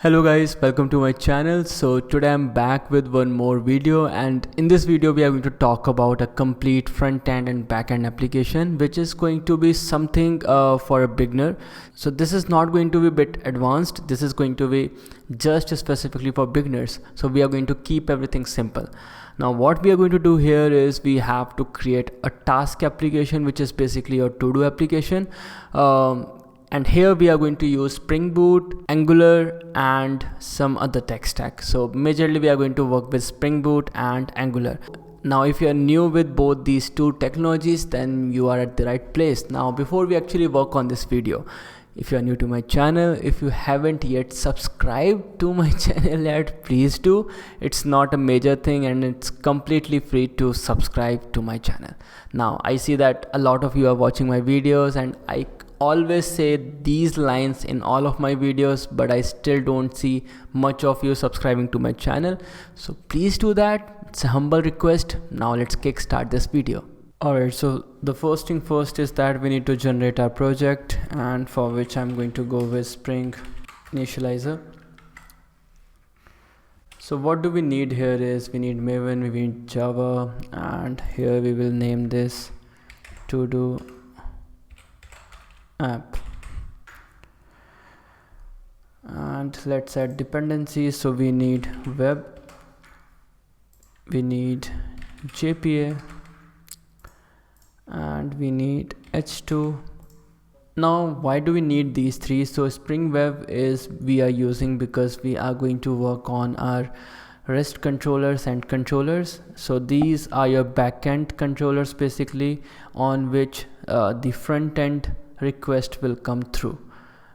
Hello guys, welcome to my channel. So today I'm back with one more video, and in this video we are going to talk about a complete front end and back end application, which is going to be something for a beginner. So this is not going to be a bit advanced. This is going to be just specifically for beginners. So we are going to keep everything simple. Now what we are going to do here is we have to create a task application, which is basically a to-do application. And here we are going to use Spring Boot, Angular and some other tech stack. So majorly we are going to work with Spring Boot and Angular. Now if you are new with both these two technologies, then you are at the right place. Now before we actually work on this video, if you are new to my channel, if you haven't yet subscribed to my channel yet, please do. It's not a major thing and it's completely free to subscribe to my channel. Now I see that a lot of you are watching my videos, and I always say these lines in all of my videos, but I still don't see much of you subscribing to my channel. So please do that. It's a humble request. Now let's kickstart this video. Alright, so the first thing first is that we need to generate our project, and for which I'm going to go with Spring Initializer. So what do we need here is we need Maven, we need Java, and here we will name this todo app, and let's add dependencies. So we need web, we need JPA, and we need h2. Now why do we need these three? So Spring Web is we are using because we are going to work on our REST controllers and controllers. So these are your backend controllers basically, on which the front end request will come through.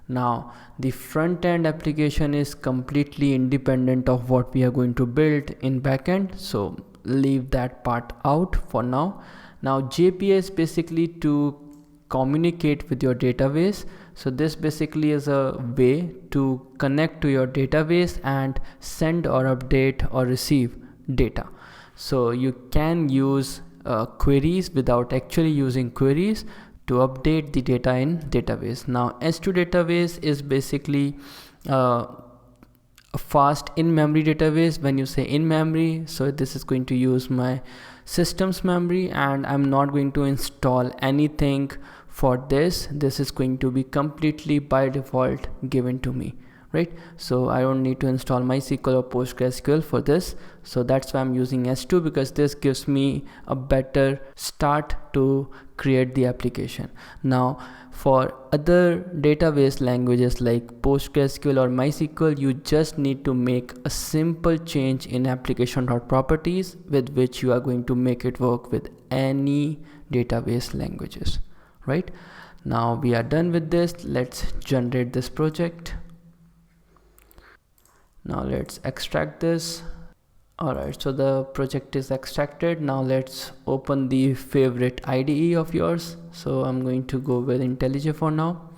Now the front end application is completely independent of what we are going to build in backend, so leave that part out for now. Now JPA is basically to communicate with your database. So this basically is a way to connect to your database and send or update or receive data. So you can use queries without actually using queries to update the data in database. Now S2 database is basically a fast in-memory database. When you say in-memory, so this is going to use my system's memory, and I'm not going to install anything for this. This is going to be completely by default given to me, right? So I don't need to install MySQL or PostgreSQL for this. So that's why I'm using S2, because this gives me a better start to create the application. Now for other database languages like PostgreSQL or MySQL, you just need to make a simple change in application.properties, with which you are going to make it work with any database languages, right? Now we are done with this. Let's generate this project. Now let's extract this. Alright, so the project is extracted. Now let's open the favorite IDE of yours. So I'm going to go with IntelliJ for now.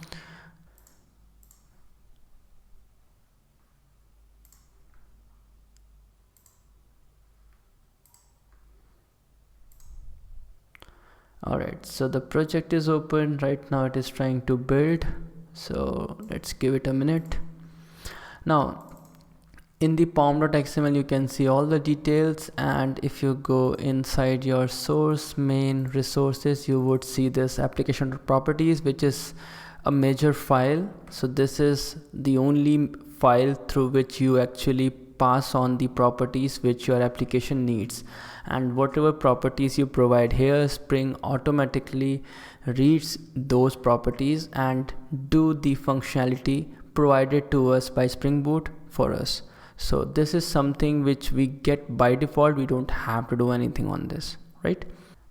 Alright, so the project is open right now. It is trying to build, so let's give it a minute. Now in the pom.xml you can see all the details, and if you go inside your source main resources, you would see this application properties, which is a major file. So this is the only file through which you actually pass on the properties which your application needs, and whatever properties you provide here, Spring automatically reads those properties and do the functionality provided to us by Spring Boot for us. So this is something which we get by default. We don't have to do anything on this, right?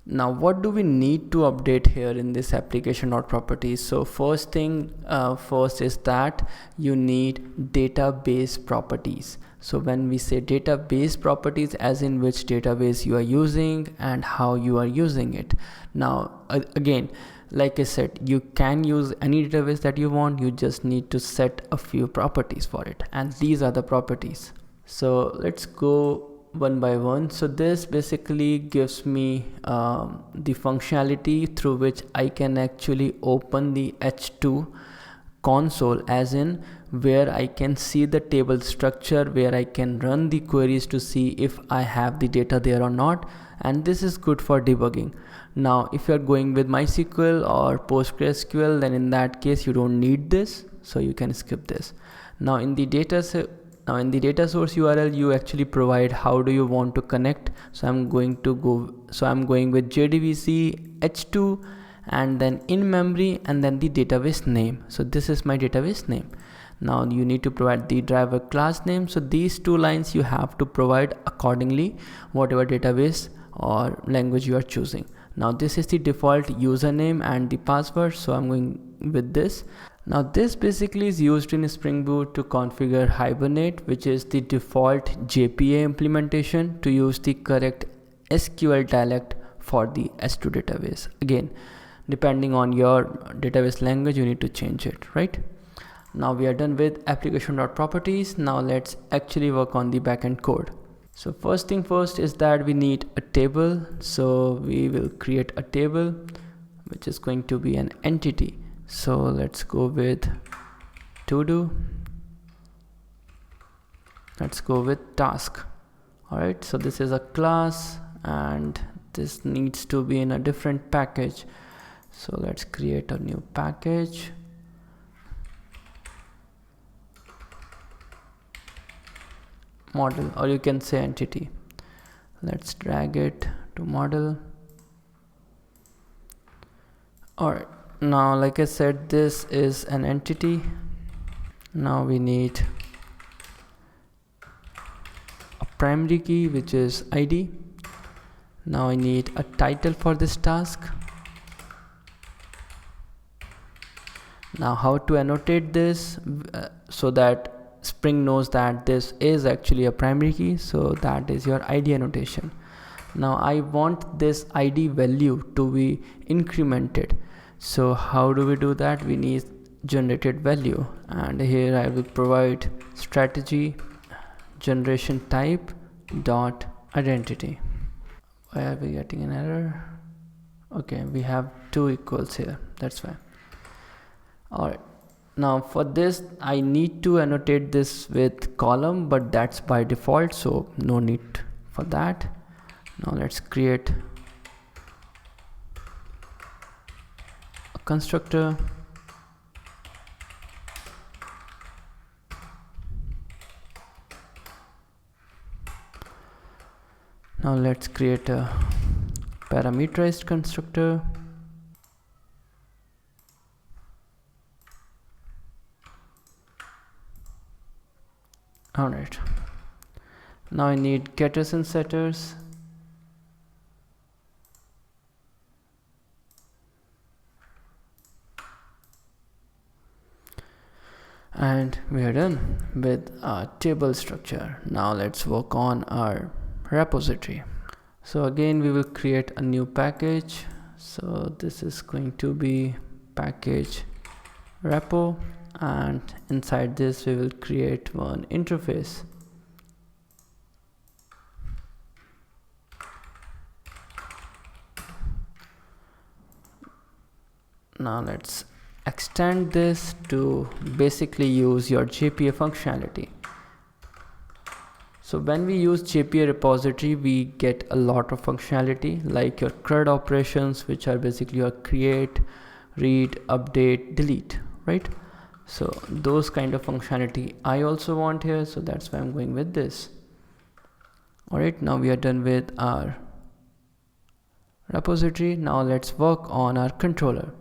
Now what do we need to update here in this application.properties? So first thing first is that you need database properties. So when we say database properties, as in which database you are using and how you are using it. Now again, like I said, you can use any database that you want. You just need to set a few properties for it, and these are the properties. So let's go one by one. So this basically gives me the functionality through which I can actually open the H2 console, as in where I can see the table structure, where I can run the queries to see if I have the data there or not, and this is good for debugging. Now if you are going with MySQL or PostgreSQL, then in that case you don't need this, so you can skip this. Now in the data source URL, you actually provide how do you want to connect. So I'm going with JDBC h2 and then in memory and then the database name. So this is my database name. Now you need to provide the driver class name. So these two lines you have to provide accordingly, whatever database or language you are choosing. Now this is the default username and the password, so I'm going with this. Now this basically is used in Spring Boot to configure Hibernate, which is the default JPA implementation to use the correct SQL dialect for the S2 database. Again, depending on your database language, you need to change it, right? Now we are done with application.properties. Now let's actually work on the backend code. So first thing first is that we need a table. So we will create a table which is going to be an entity. So let's go with todo. Let's go with task. Alright, so this is a class and this needs to be in a different package. So let's create a new package. Model, or you can say entity. Let's drag it to model. Alright, now like I said, this is an entity. Now we need a primary key, which is ID. Now I need a title for this task. Now how to annotate this so that Spring knows that this is actually a primary key, so that is your ID annotation. Now I want this ID value to be incremented. So how do we do that? We need generated value, and here I will provide strategy generation type dot identity. Why are we getting an error? Okay, we have 2 equals here, that's why. Alright, now for this I need to annotate this with column, but that's by default, so no need for that. Now let's create a constructor. Now let's create a parameterized constructor. Alright, now I need getters and setters. And we are done with our table structure. Now let's work on our repository. So again, we will create a new package. So this is going to be package repo, and inside this we will create one interface. Now let's extend this to basically use your JPA functionality. So when we use JPA repository, we get a lot of functionality like your CRUD operations, which are basically your create, read, update, delete, right? So those kind of functionality I also want here, so that's why I'm going with this. Alright, now we are done with our repository. Now let's work on our controller.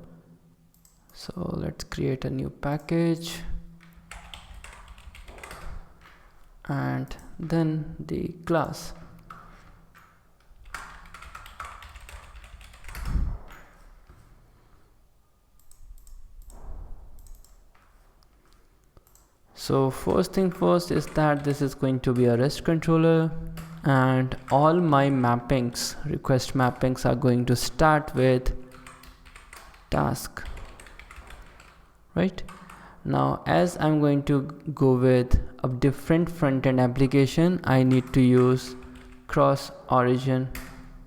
So let's create a new package and then the class. So first thing first is that this is going to be a REST controller, and all my mappings, request mappings, are going to start with task. Right now, as I'm going to go with a different front-end application, I need to use cross origin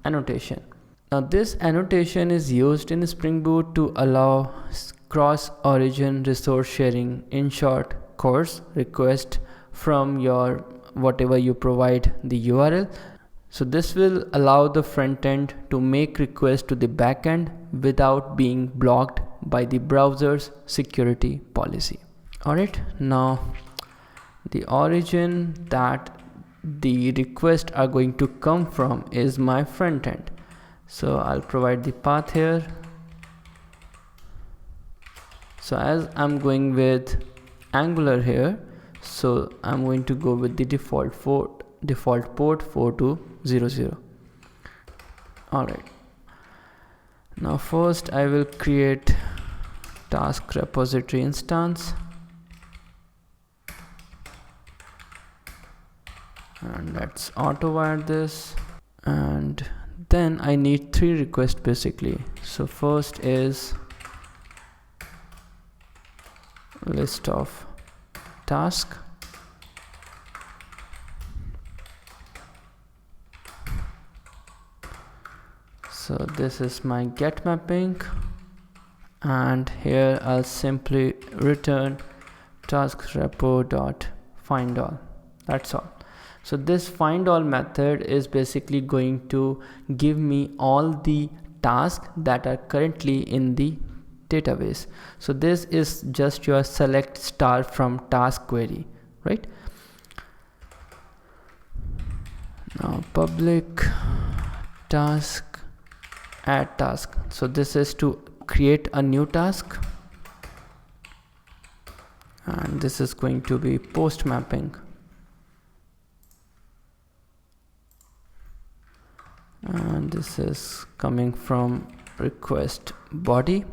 annotation. Now this annotation is used in Spring Boot to allow cross origin resource sharing. In short, course request from your whatever you provide the URL. So this will allow the front end to make requests to the back end without being blocked by the browser's security policy. Alright, now the origin that the requests are going to come from is my front end. So I'll provide the path here. So as I'm going with Angular here, so I'm going to go with the default port 4200. Alright, now first I will create task repository instance, and let's auto wire this, and then I need 3 requests basically. So first is list of task, so this is my get mapping, and here I'll simply return task repo dot find all. That's all. So this find all method is basically going to give me all the tasks that are currently in the database. So this is just your select star from task query, right? Now public task add task, so this is to create a new task, and this is going to be post mapping, and this is coming from request body.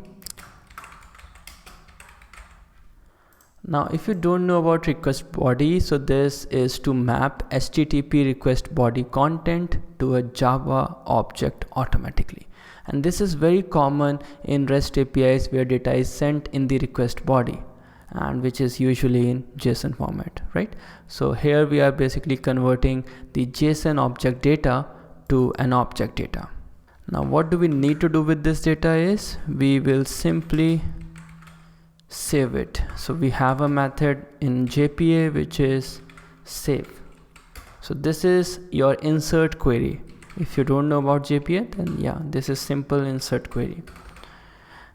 Now if you don't know about request body, so this is to map HTTP request body content to a Java object automatically, and this is very common in REST APIs where data is sent in the request body, and which is usually in JSON format, right? So here we are basically converting the JSON object data to an object data. Now what do we need to do with this data is we will simply save it. So we have a method in JPA which is save. So this is your insert query. If you don't know about JPA, then yeah, this is simple insert query.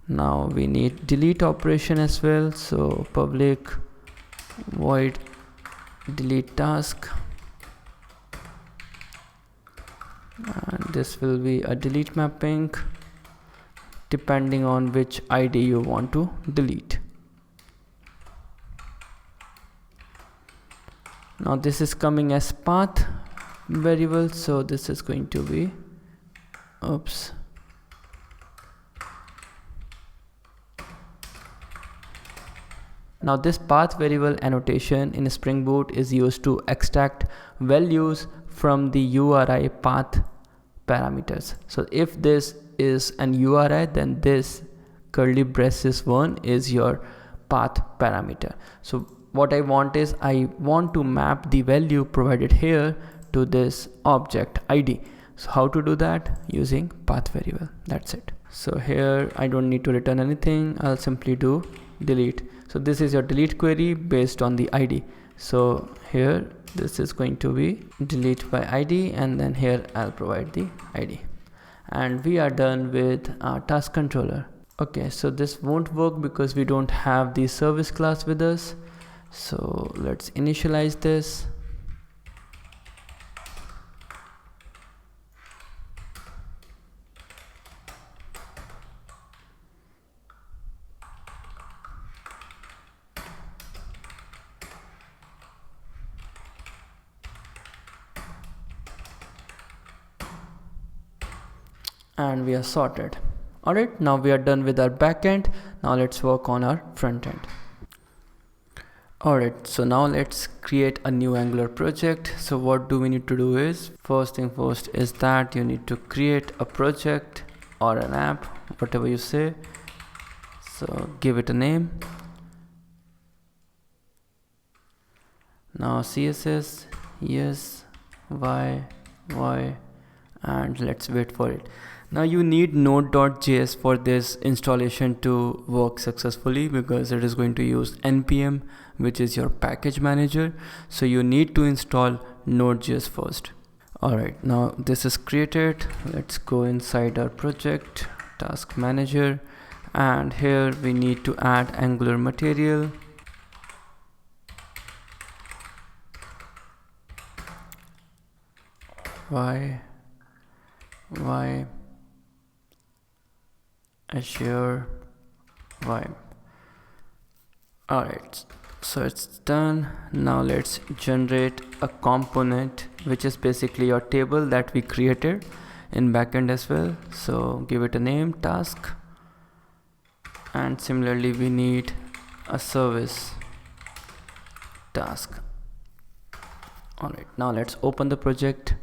Now we need delete operation as well. So public void delete task, and this will be a delete mapping depending on which ID you want to delete. Now this is coming as path variable, so this is going to be Now this path variable annotation in Spring Boot is used to extract values from the URI path parameters. So if this is an URI, then this curly braces 1 is your path parameter. So what I want is I want to map the value provided here to this object ID. So how to do that? Using path variable. That's it. So here I don't need to return anything. I'll simply do delete. So this is your delete query based on the ID. So here this is going to be delete by ID, and then here I'll provide the ID, and we are done with our task controller. Okay, so this won't work because we don't have the service class with us. So let's initialize this. And we are sorted. Alright, now we are done with our backend. Now let's work on our front end. Alright, so now let's create a new Angular project. So what do we need to do is, first thing first is that you need to create a project or an app, whatever you say. So give it a name. Now CSS, yes, y, and let's wait for it. Now you need node.js for this installation to work successfully, because it is going to use npm, which is your package manager. So you need to install node.js first. Alright, now this is created. Let's go inside our project, task manager, and here we need to add Angular material. Y Azure Y. Alright, so it's done. Now let's generate a component, which is basically your table that we created in backend as well. So give it a name, task, and similarly we need a service, task. Alright, now let's open the project.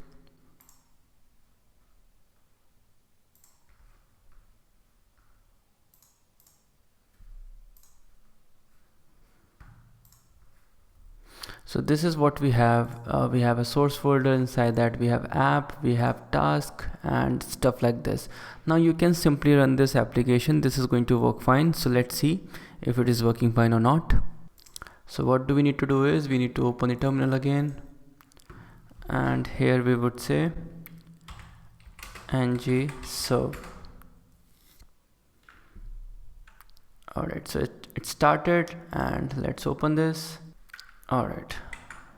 So this is what we have. We have a source folder. Inside that we have app, we have task, and stuff like this. Now you can simply run this application. This is going to work fine. So let's see if it is working fine or not. So what do we need to do is we need to open the terminal again, and here we would say ng serve. Alright, so it started, and let's open this. Alright,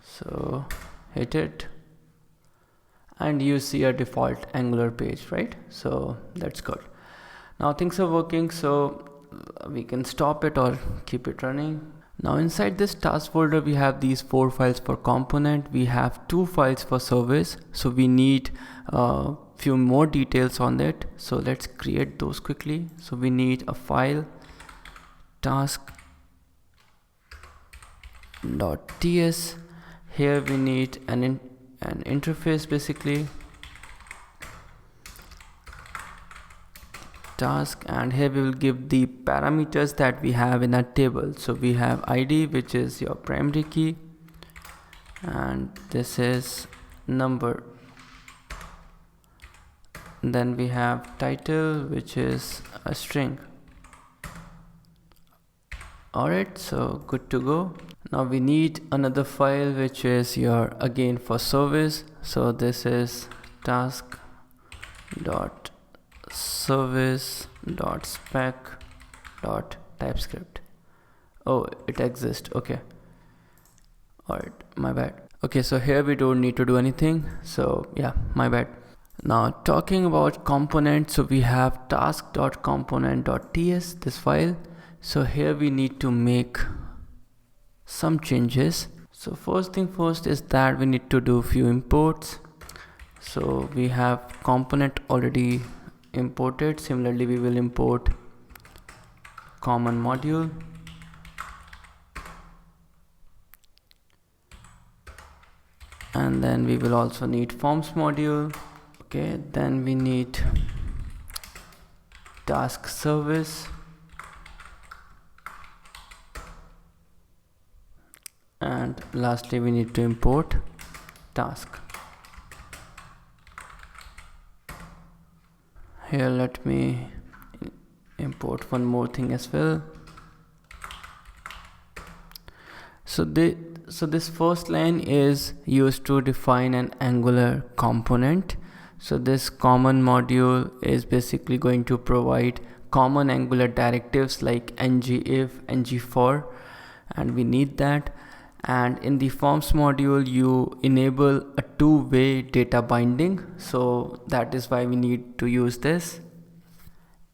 so hit it, and you see a default Angular page, right? So that's good. Now things are working, so we can stop it or keep it running. Now inside this task folder we have these 4 files for component, we have 2 files for service, so we need a few more details on that. So let's create those quickly. So we need a file, task.ts. Here we need an interface, basically task, and here we will give the parameters that we have in our table. So we have id, which is your primary key, and this is number. Then we have title, which is a string. Alright, so good to go. Now we need another file, which is your again for service. So this is task.service.spec.typescript. Oh, it exists. Okay. Alright, my bad. Okay, so here we don't need to do anything. So yeah, my bad. Now talking about components, so we have task.component.ts, this file. So here we need to make some changes. So first thing first is that we need to do few imports. So we have component already imported. Similarly we will import common module, and then we will also need forms module. Okay, then we need task service, and lastly we need to import task. Here let me import one more thing as well. So this first line is used to define an Angular component. So this common module is basically going to provide common Angular directives like ngIf, ngFor, and we need that. And in the forms module you enable a two-way data binding, so that is why we need to use this.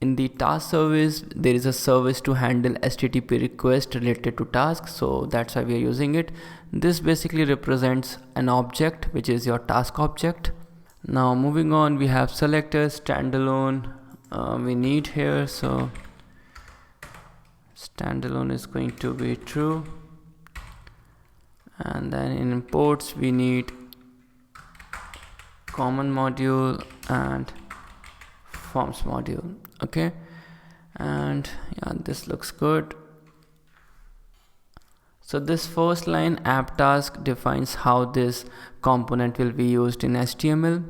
In the task service there is a service to handle HTTP requests related to tasks, so that's why we are using it. This basically represents an object, which is your task object. Now moving on, we have selector standalone we need here, so standalone is going to be true. And then in imports we need common module and forms module. Okay, and yeah, this looks good. So this first line app task defines how this component will be used in HTML.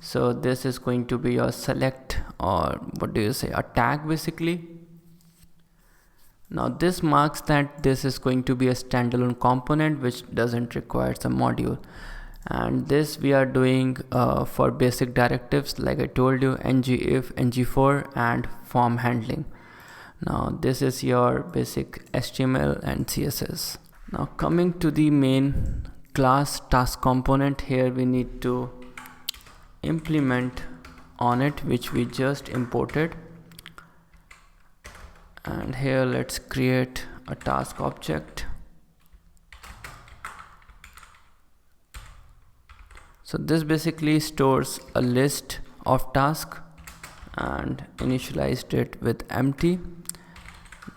So this is going to be your select, or what do you say, a tag basically. Now this marks that this is going to be a standalone component which doesn't require some module, and this we are doing for basic directives like I told you, ngIf, ngFor, and form handling. Now this is your basic HTML and CSS. Now coming to the main class task component, here we need to implement on it, which we just imported. And here let's create a task object. So this basically stores a list of tasks and initialized it with empty.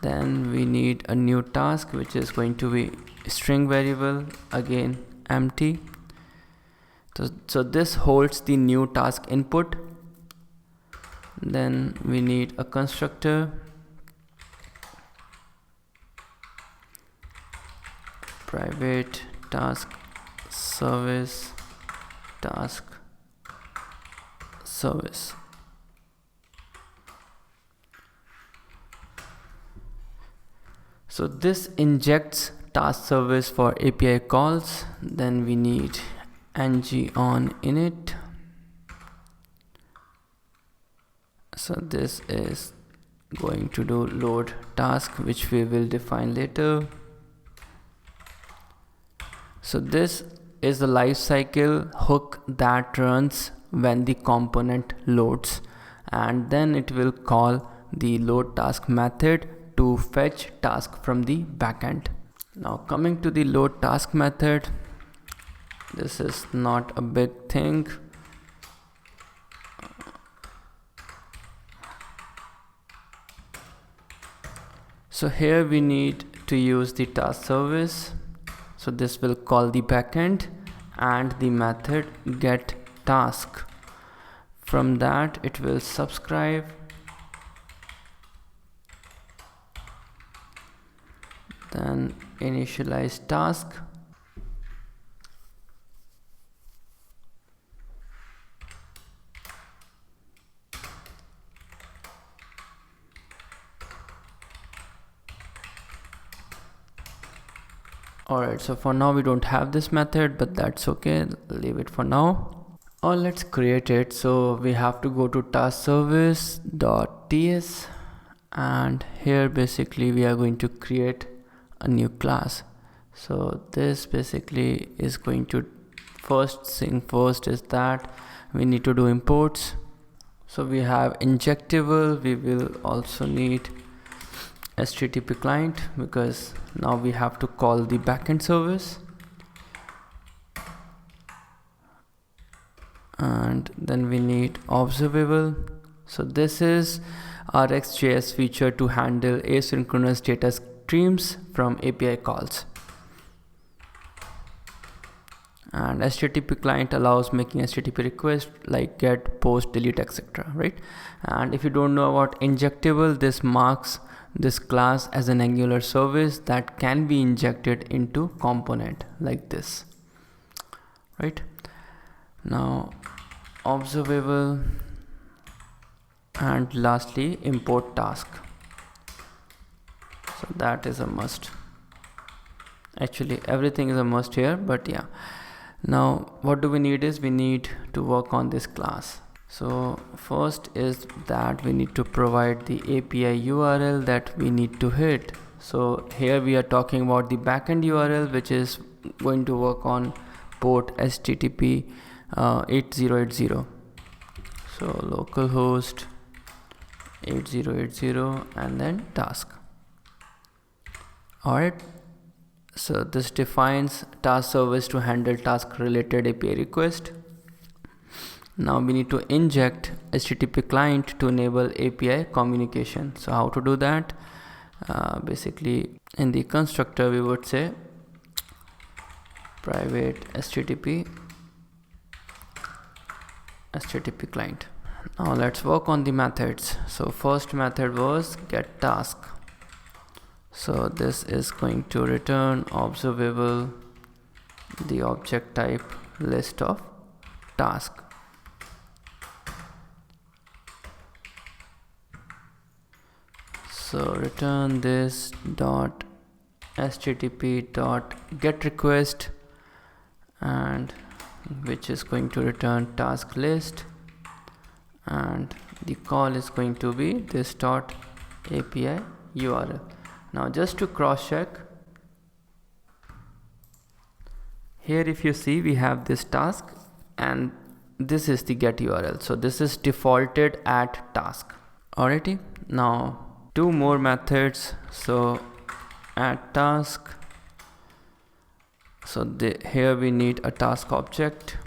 Then we need a new task which is going to be string variable, again empty. So this holds the new task input. Then we need a constructor, private task service, task service. So this injects task service for API calls. Then we need ng on init. So this is going to do load task, which we will define later. So this is the lifecycle hook that runs when the component loads, and then it will call the load task method to fetch task from the backend. Now coming to the load task method, this is not a big thing. So here we need to use the task service. So this will call the backend and the method get task. From that it will subscribe, then initialize task. Alright, so for now we don't have this method, but that's okay, leave it for now. Or let's create it. So we have to go to task service.ts, and here basically we are going to create a new class. So this basically is going to, first thing first is that we need to do imports. So we have injectable, we will also need HTTP client, because now we have to call the backend service. And then we need observable. So this is our RxJS feature to handle asynchronous data streams from API calls. And HTTP client allows making HTTP requests like get, post, delete, etc. Right? And if you don't know about injectable, this marks this class as an Angular service that can be injected into component like this. Right? Now observable, and lastly import task. So that is a must. Actually everything is a must here, but yeah. Now what do we need is we need to work on this class. So first is that we need to provide the API URL that we need to hit. So here we are talking about the backend URL, which is going to work on port HTTP 8080. So localhost 8080 and then task. Alright, so this defines task service to handle task related API request. Now we need to inject HTTP client to enable API communication. So how to do that? Basically in the constructor we would say private HTTP client. Now let's work on the methods. So first method was get task. So this is going to return observable, the object type list of task. So return this dot http dot get request, and which is going to return task list, and the call is going to be this dot API URL. Now just to cross check, here if you see we have this task and this is the get URL, so this is defaulted at task. Alrighty, now two more methods. So add task, so here we need a task object,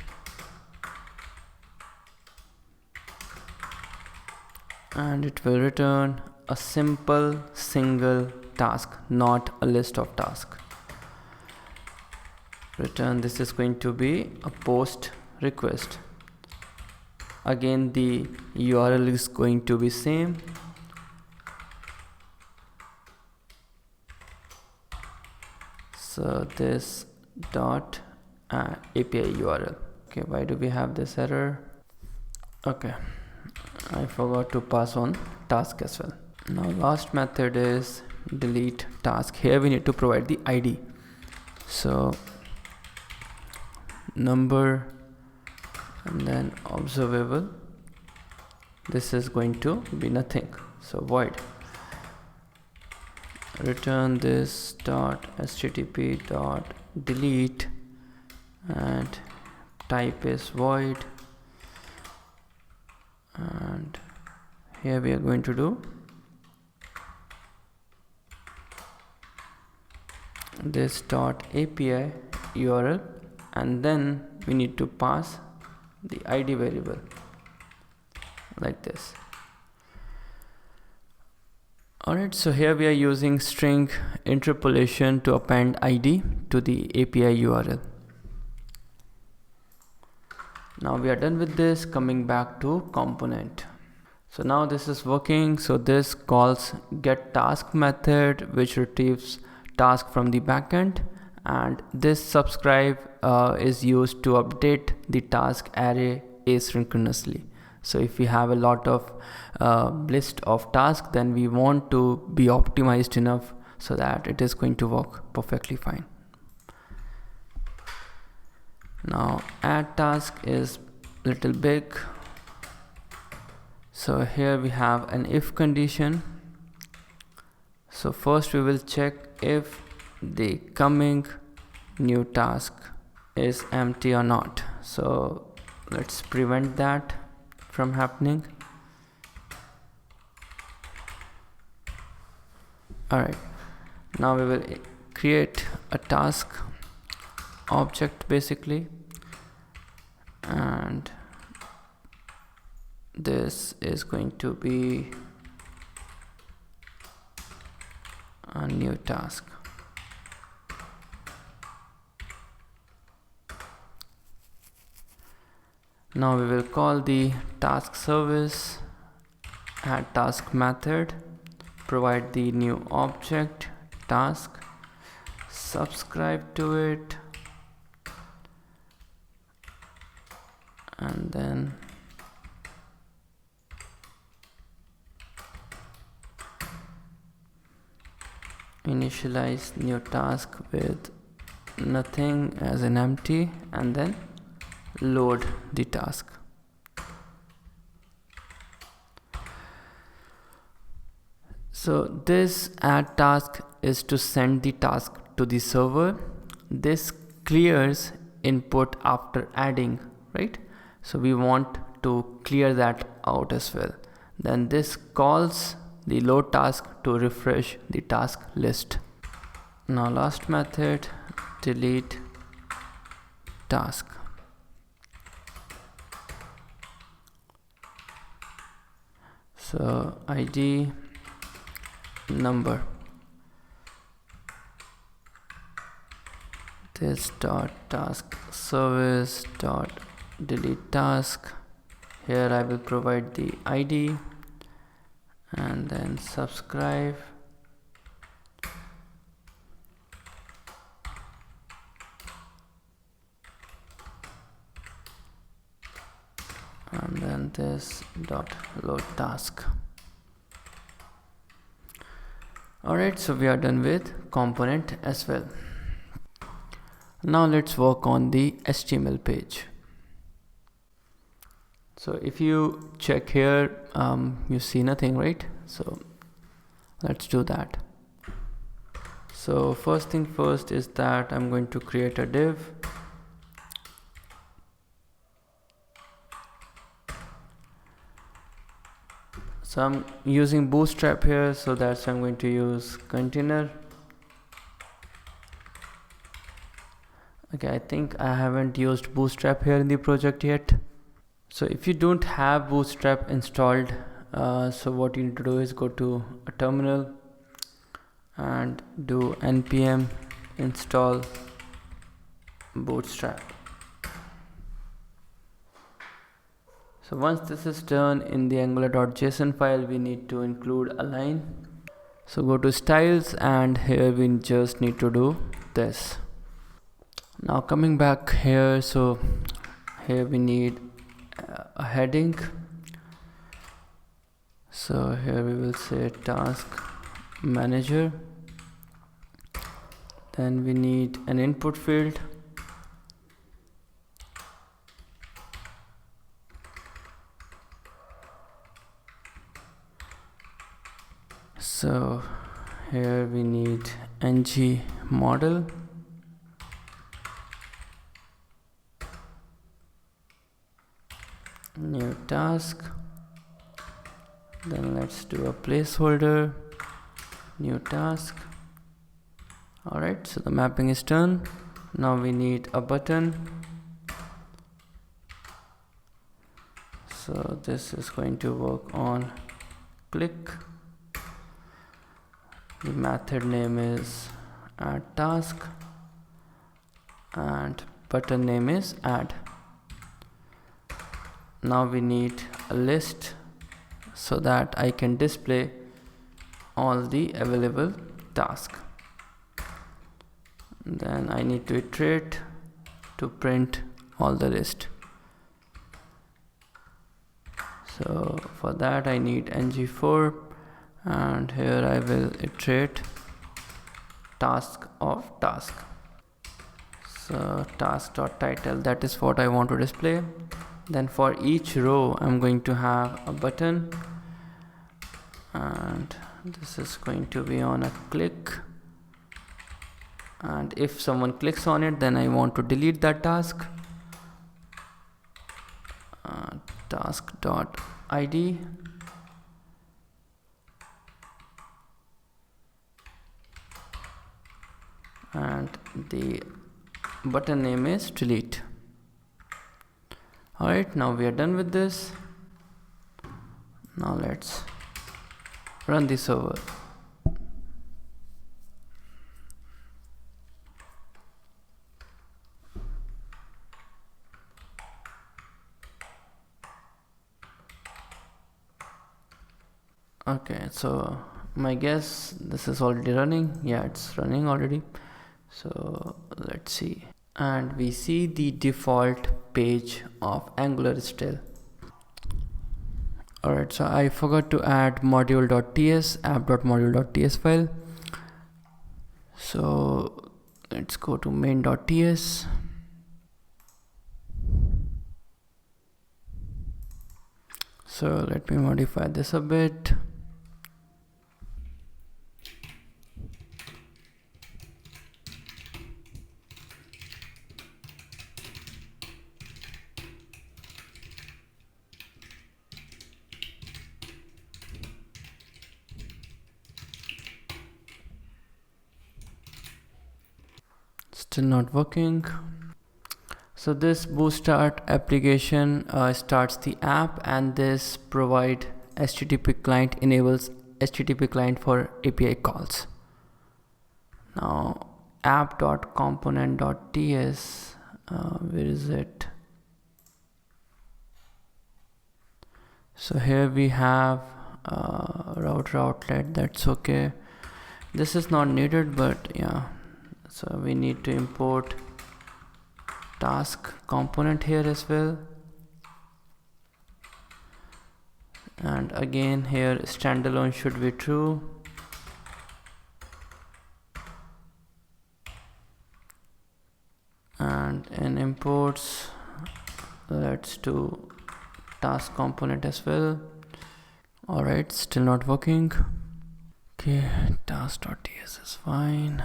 and it will return a simple single task, not a list of tasks. Return this is going to be a post request. Again the URL is going to be same. So this dot API URL. Okay, why do we have this error? Okay, I forgot to pass on task as well. Now last method is delete task. Here we need to provide the ID. So number and then observable, this is going to be nothing, so void. Return this dot http dot delete, and type is void, and here we are going to do this dot API URL, and then we need to pass the ID variable like this. Alright, so here we are using string interpolation to append ID to the API URL. Now we are done with this. Coming back to component. So now this is working. So this calls get task method, which retrieves task from the backend, and this subscribe is used to update the task array asynchronously. So if we have a lot of list of tasks, then we want to be optimized enough so that it is going to work perfectly fine. Now add task is little big. So here we have an if condition. So first we will check if the coming new task is empty or not. So let's prevent that from happening. Alright, now we will create a task object basically, and this is going to be a new task. Now we will call the task service, add task method, provide the new object task, subscribe to it, and then initialize new task with nothing as an empty, and then load the task. So this add task is to send the task to the server. This clears input after adding, right? So we want to clear that out as well. Then this calls the load task to refresh the task list. Now last method, delete task. So ID number, this dot task service dot delete task. Here I will provide the ID and then subscribe, and then this dot load task. Alright, so we are done with component as well. Now let's work on the HTML page. So if you check here, you see nothing, right? So let's do that. So first thing first is that I'm going to create a div. So I'm using Bootstrap here, so that's why I'm going to use container. Okay, I think I haven't used Bootstrap here in the project yet. So if you don't have Bootstrap installed, so what you need to do is go to a terminal and do npm install Bootstrap. So once this is done, in the angular.json file we need to include a line. So go to styles and here we just need to do this. Now coming back here, so here we need a heading. So here we will say task manager. Then we need an input field. So here we need ng model. New task. Then let's do a placeholder, new task. Alright, so the mapping is done. Now we need a button. So this is going to work on click. The method name is add task and button name is add. Now we need a list so that I can display all the available tasks. Then I need to iterate to print all the list. So for that I need ng4 and here I will iterate task of task. So task.title, that is what I want to display. Then for each row I'm going to have a button and this is going to be on a click, and if someone clicks on it then I want to delete that task. Task.id and the button name is delete. Alright, now we are done with this. Now let's run the server. Okay, so my guess this is already running. Yeah, it's running already. So let's see. And we see the default page of Angular still. Alright, so I forgot to add module.ts, app.module.ts file. So let's go to main.ts. So let me modify this a bit. Still not working. So this Bootstrap application starts the app, and this provide HTTP client, enables HTTP client for API calls. Now app.component.ts, where is it? So here we have router-outlet, that's okay. This is not needed, but yeah. So we need to import task component here as well. And again here standalone should be true. and in imports let's do task component as well. Alright, still not working. Okay, task.ts is fine.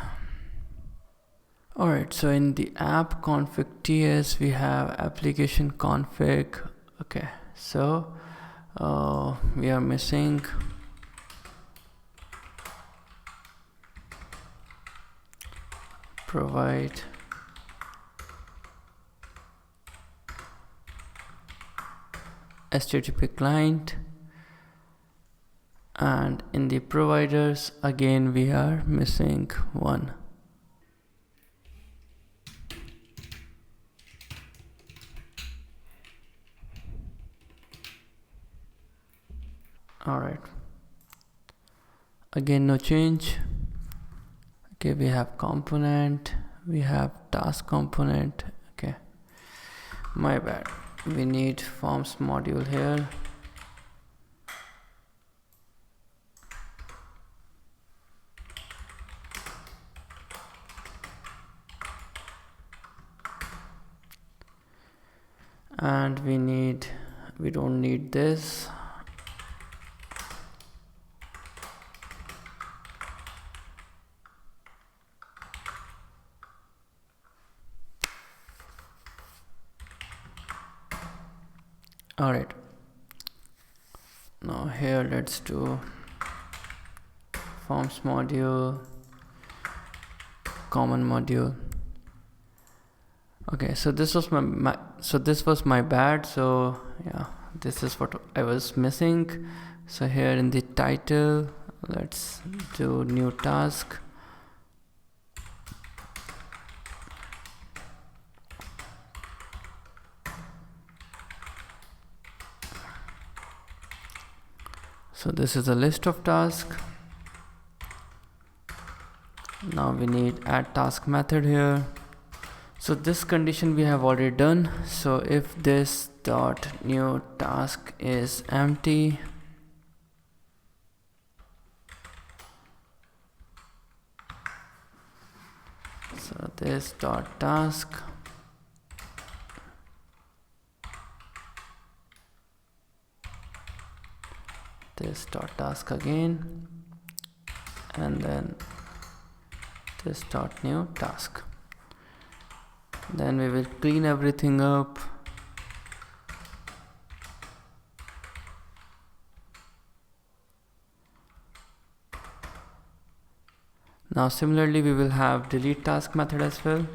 Alright, so in the app config ts we have application config. Okay, so we are missing provide HTTP client, and in the providers again we are missing one. Alright, again no change. Okay, we have component, we have task component. Okay, my bad, we need forms module here. And we don't need this. Alright, now here let's do forms module, common module. Okay, so this was my bad. So yeah, this is what I was missing. So here in the title let's do new task. So this is a list of tasks. Now we need add task method here. So this condition we have already done. So if this dot new task is empty, so this dot task, this dot task again, and then this dot new task. Then we will clean everything up. Now similarly we will have delete task method as well.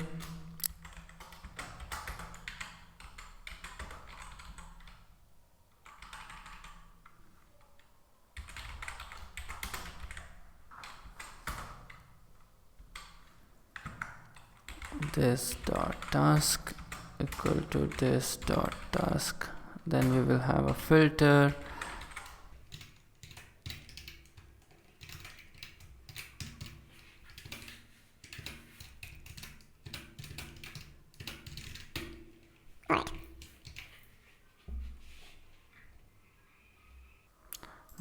This dot task equal to this dot task. Then we will have a filter.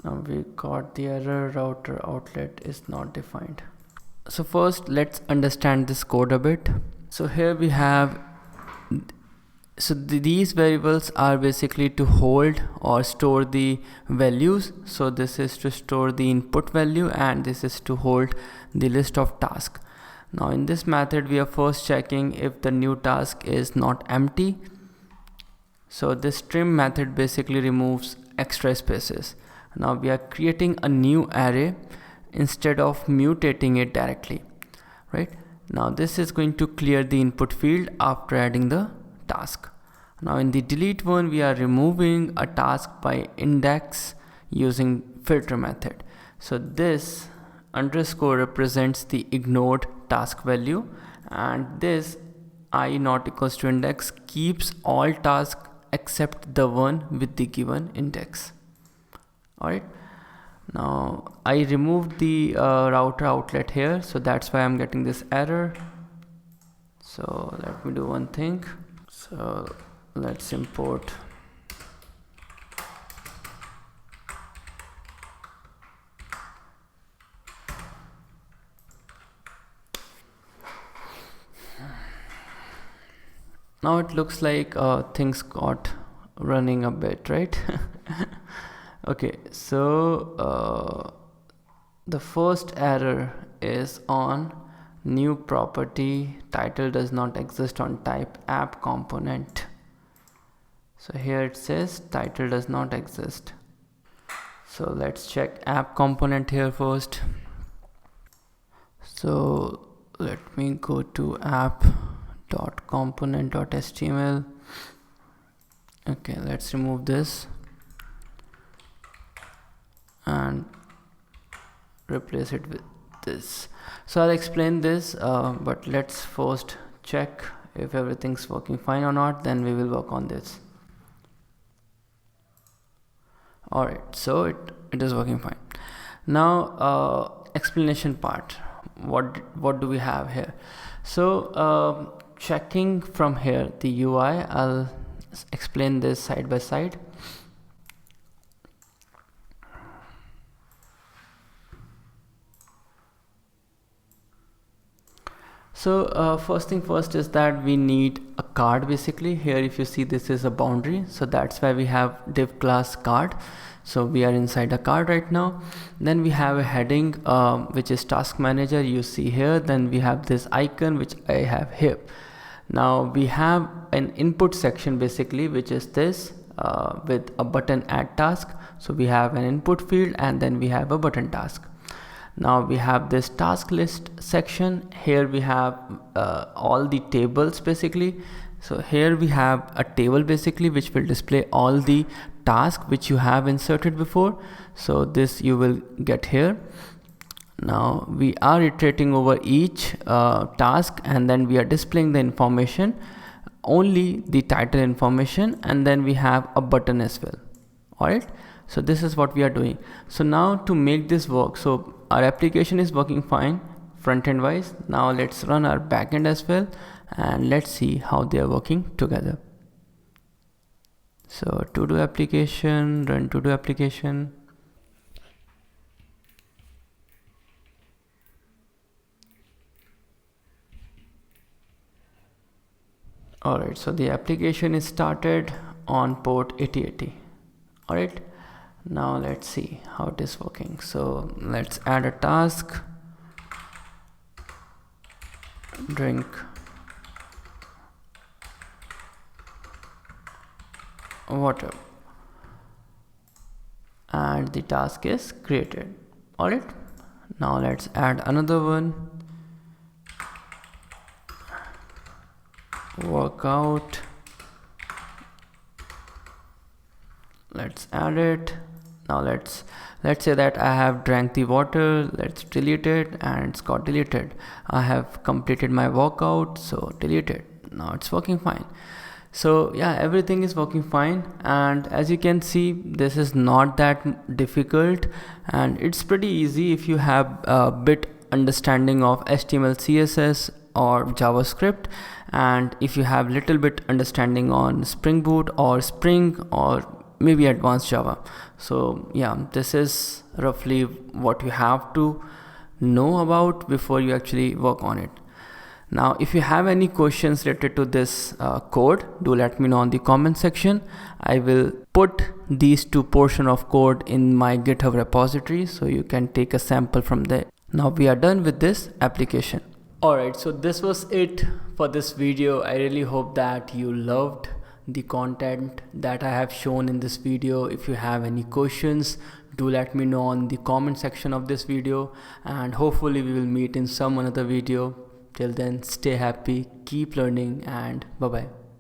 Now we got the error, router outlet is not defined. So first let's understand this code a bit. So here we have, so these variables are basically to hold or store the values. So this is to store the input value and this is to hold the list of tasks. Now in this method we are first checking if the new task is not empty. So this trim method basically removes extra spaces. Now we are creating a new array instead of mutating it directly, right? Now this is going to clear the input field after adding the task. Now in the delete one we are removing a task by index using filter method. So this underscore represents the ignored task value, and this I not equals to index keeps all tasks except the one with the given index. Alright, now I removed the router outlet here, so that's why I'm getting this error. So let me do one thing. So let's import Now it looks like things got running a bit, right? Okay, so the first error is on new property, title does not exist on type app component. So here it says title does not exist. So let's check app component here first. So let me go to app.component.html. Okay, let's remove this and replace it with this. So I'll explain this, but let's first check if everything's working fine or not, then we will work on this. Alright, so it is working fine. Now explanation part, what do we have here? So checking from here the UI, I'll explain this side by side. So first thing first is that we need a card. Basically here, if you see, this is a boundary, so that's why we have div class card. So we are inside a card right now. Then we have a heading which is task manager, you see here. Then we have this icon which I have here. Now we have an input section basically, which is this with a button add task. So we have an input field and then we have a button task. Now we have this task list section. Here we have all the tables basically. So here we have a table basically which will display all the tasks which you have inserted before. So this you will get here. Now we are iterating over each task and then we are displaying the information, only the title information, and then we have a button as well. Alright, so this is what we are doing. So now to make this work, so our application is working fine front end wise. Now let's run our backend as well and let's see how they are working together. So todo application, run todo application. Alright, so the application is started on port 8080. Alright, now let's see how it is working. So let's add a task, drink water, and the task is created. Alright, now let's add another one, workout. Let's add it. Now let's say that I have drank the water. Let's delete it, and it's got deleted. I have completed my workout, so deleted. Now it's working fine. So yeah, everything is working fine, and as you can see, this is not that difficult and it's pretty easy if you have a bit understanding of HTML, CSS or JavaScript, and if you have little bit understanding on Spring Boot or Spring or maybe advanced Java. So yeah, this is roughly what you have to know about before you actually work on it. Now if you have any questions related to this code, do let me know in the comment section. I will put these two portions of code in my GitHub repository so you can take a sample from there. Now we are done with this application. Alright, so this was it for this video. I really hope that you loved the content that I have shown in this video. If you have any questions, do let me know in the comment section of this video, and hopefully we will meet in some another video. Till then, stay happy, keep learning, and bye bye.